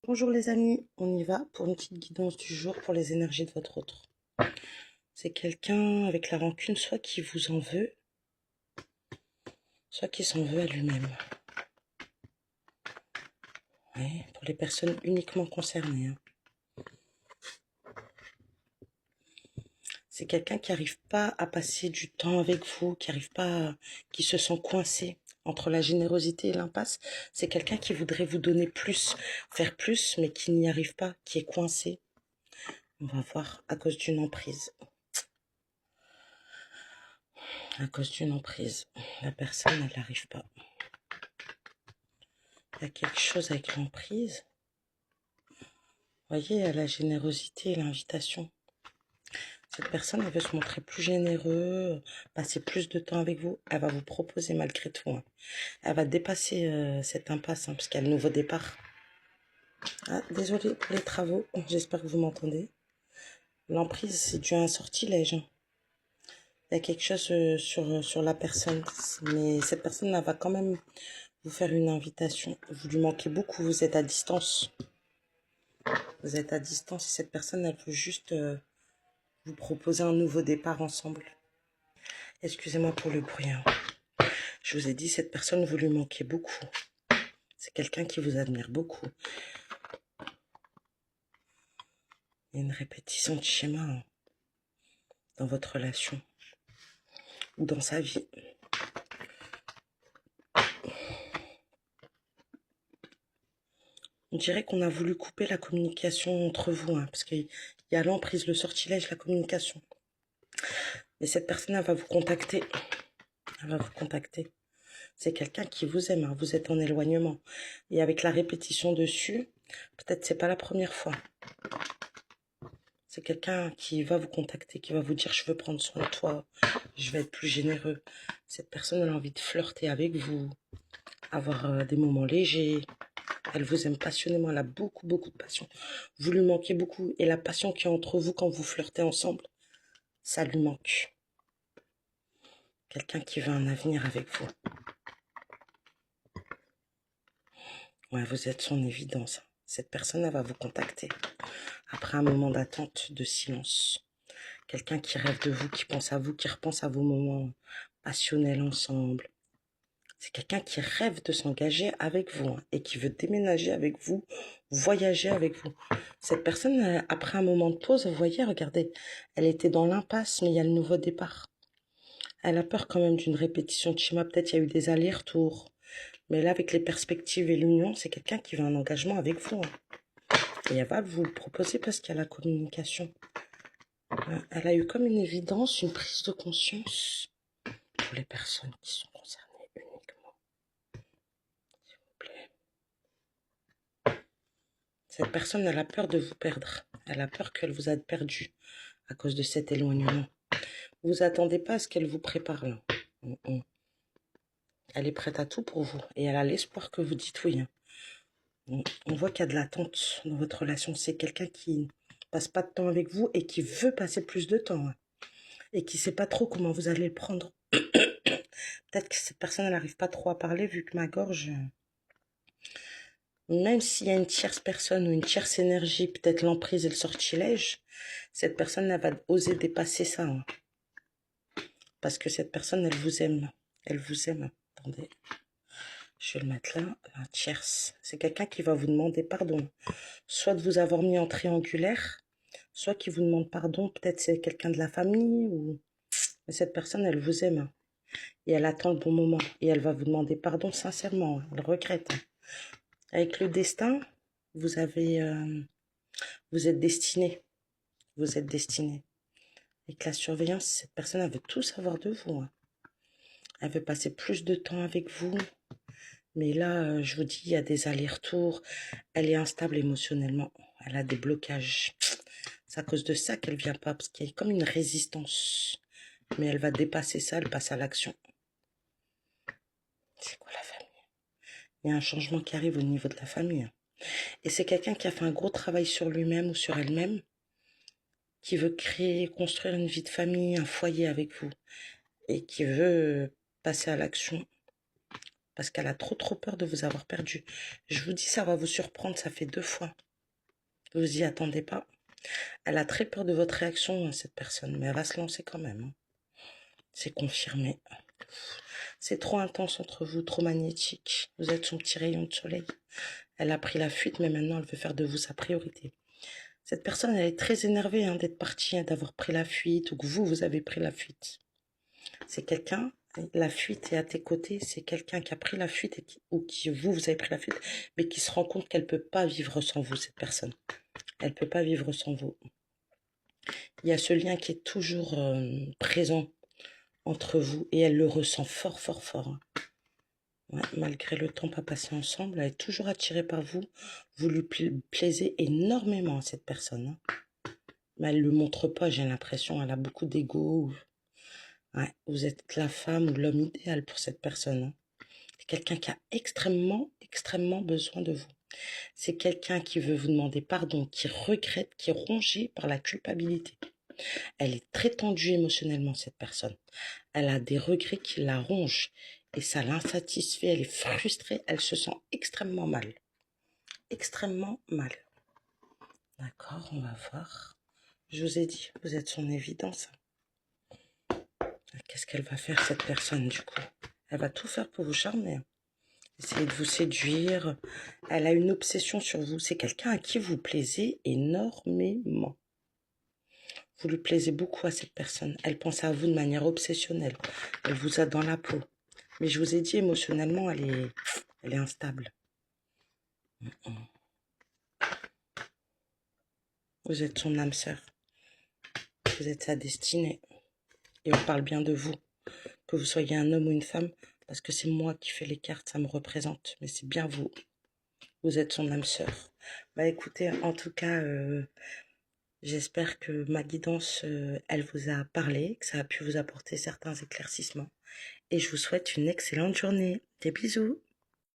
Bonjour les amis, on y va pour une petite guidance du jour pour les énergies de votre autre. C'est quelqu'un avec la rancune, soit qui vous en veut, soit qui s'en veut à lui-même. Ouais, pour les personnes uniquement concernées. C'est quelqu'un qui n'arrive pas à passer du temps avec vous, qui se sent coincé entre la générosité et l'impasse. C'est quelqu'un qui voudrait vous donner plus, faire plus, mais qui n'y arrive pas, qui est coincé. On va voir à cause d'une emprise. À cause d'une emprise. La personne, elle n'arrive pas. Il y a quelque chose avec l'emprise. Vous voyez, à la générosité et l'invitation. Cette personne, elle veut se montrer plus généreux, passer plus de temps avec vous. Elle va vous proposer malgré tout. Elle va dépasser cette impasse, parce qu'il y a le nouveau départ. Ah, désolé pour les travaux. J'espère que vous m'entendez. L'emprise, c'est dû à un sortilège. Il y a quelque chose sur la personne. Mais cette personne, elle va quand même vous faire une invitation. Vous lui manquez beaucoup, vous êtes à distance. Vous êtes à distance et cette personne, elle veut juste vous proposer un nouveau départ ensemble. Excusez-moi pour le bruit. Je vous ai dit, cette personne, vous lui manquez beaucoup. C'est quelqu'un qui vous admire beaucoup. Il y a une répétition de schéma dans votre relation ou dans sa vie. On dirait qu'on a voulu couper la communication entre vous, parce qu'il y a l'emprise, le sortilège, la communication. Mais cette personne, elle va vous contacter. Elle va vous contacter. C'est quelqu'un qui vous aime, vous êtes en éloignement. Et avec la répétition dessus, peut-être c'est pas la première fois. C'est quelqu'un qui va vous contacter, qui va vous dire « je veux prendre soin de toi, je vais être plus généreux ». Cette personne, elle a envie de flirter avec vous, avoir des moments légers. Elle vous aime passionnément, elle a beaucoup, beaucoup de passion. Vous lui manquez beaucoup et la passion qui est entre vous quand vous flirtez ensemble, ça lui manque. Quelqu'un qui veut un avenir avec vous. Ouais, vous êtes son évidence. Cette personne, elle va vous contacter après un moment d'attente, de silence. Quelqu'un qui rêve de vous, qui pense à vous, qui repense à vos moments passionnels ensemble. C'est quelqu'un qui rêve de s'engager avec vous et qui veut déménager avec vous, voyager avec vous. Cette personne, après un moment de pause, vous voyez, regardez, elle était dans l'impasse, mais il y a le nouveau départ. Elle a peur quand même d'une répétition de schéma. Peut-être il y a eu des allers-retours. Mais là, avec les perspectives et l'union, c'est quelqu'un qui veut un engagement avec vous. Et elle va vous le proposer parce qu'il y a la communication. Elle a eu comme une évidence, une prise de conscience pour les personnes qui sont concernées uniquement. S'il vous plaît. Cette personne, elle a peur de vous perdre. Elle a peur qu'elle vous a perdu à cause de cet éloignement. Vous attendez pas à ce qu'elle vous prépare là. Elle est prête à tout pour vous et elle a l'espoir que vous dites oui. On voit qu'il y a de l'attente dans votre relation. C'est quelqu'un qui passe pas de temps avec vous et qui veut passer plus de temps. Et qui sait pas trop comment vous allez le prendre. Peut-être que cette personne, elle n'arrive pas trop à parler vu que ma gorge... Même s'il y a une tierce personne ou une tierce énergie, peut-être l'emprise et le sortilège, cette personne, elle va oser dépasser ça. Parce que cette personne, elle vous aime. Elle vous aime. Attendez. Je vais le mettre là. La tierce. C'est quelqu'un qui va vous demander pardon. Soit de vous avoir mis en triangulaire, soit qui vous demande pardon. Peut-être c'est quelqu'un de la famille. Mais cette personne, elle vous aime. Et elle attend le bon moment. Et elle va vous demander pardon sincèrement. Elle regrette. Avec le destin, vous êtes destiné. Vous êtes destiné. Avec la surveillance, cette personne, elle veut tout savoir de vous. Elle veut passer plus de temps avec vous. Mais là, je vous dis, il y a des allers-retours. Elle est instable émotionnellement. Elle a des blocages. C'est à cause de ça qu'elle vient pas. Parce qu'il y a comme une résistance. Mais elle va dépasser ça. Elle passe à l'action. C'est quoi la famille? Il y a un changement qui arrive au niveau de la famille. Et c'est quelqu'un qui a fait un gros travail sur lui-même ou sur elle-même. Qui veut créer, construire une vie de famille, un foyer avec vous. Et qui veut passer à l'action. Parce qu'elle a trop peur de vous avoir perdu. Je vous dis, ça va vous surprendre, ça fait 2 fois. Vous y attendez pas. Elle a très peur de votre réaction, hein, cette personne, mais elle va se lancer quand même, hein. C'est confirmé. C'est trop intense entre vous, trop magnétique. Vous êtes son petit rayon de soleil. Elle a pris la fuite, mais maintenant elle veut faire de vous sa priorité. Cette personne, elle est très énervée hein, d'être partie, hein, d'avoir pris la fuite, ou que vous avez pris la fuite. C'est quelqu'un, la fuite est à tes côtés, c'est quelqu'un qui a pris la fuite, ou qui, vous avez pris la fuite, mais qui se rend compte qu'elle ne peut pas vivre sans vous, cette personne. Elle ne peut pas vivre sans vous. Il y a ce lien qui est toujours présent entre vous, et elle le ressent fort, fort, fort. Hein. Ouais, malgré le temps pas passé ensemble, elle est toujours attirée par vous. Vous lui plaisez énormément à cette personne. Hein. Mais elle ne le montre pas, j'ai l'impression. Elle a beaucoup d'ego. Ouais, vous êtes la femme ou l'homme idéal pour cette personne. Hein. C'est quelqu'un qui a extrêmement besoin de vous. C'est quelqu'un qui veut vous demander pardon, qui regrette, qui est rongé par la culpabilité. Elle est très tendue émotionnellement, cette personne. Elle a des regrets qui la rongent. Et ça l'insatisfait, elle est frustrée, elle se sent extrêmement mal. Extrêmement mal. D'accord, on va voir. Je vous ai dit, vous êtes son évidence. Qu'est-ce qu'elle va faire, cette personne, du coup? Elle va tout faire pour vous charmer. Essayer de vous séduire. Elle a une obsession sur vous. C'est quelqu'un à qui vous plaisez énormément. Vous lui plaisez beaucoup à cette personne. Elle pense à vous de manière obsessionnelle. Elle vous a dans la peau. Mais je vous ai dit, émotionnellement, elle est instable. Vous êtes son âme sœur. Vous êtes sa destinée. Et on parle bien de vous. Que vous soyez un homme ou une femme, parce que c'est moi qui fais les cartes, ça me représente. Mais c'est bien vous. Vous êtes son âme sœur. Bah écoutez, en tout cas, j'espère que ma guidance, elle vous a parlé, que ça a pu vous apporter certains éclaircissements. Et je vous souhaite une excellente journée. Des bisous.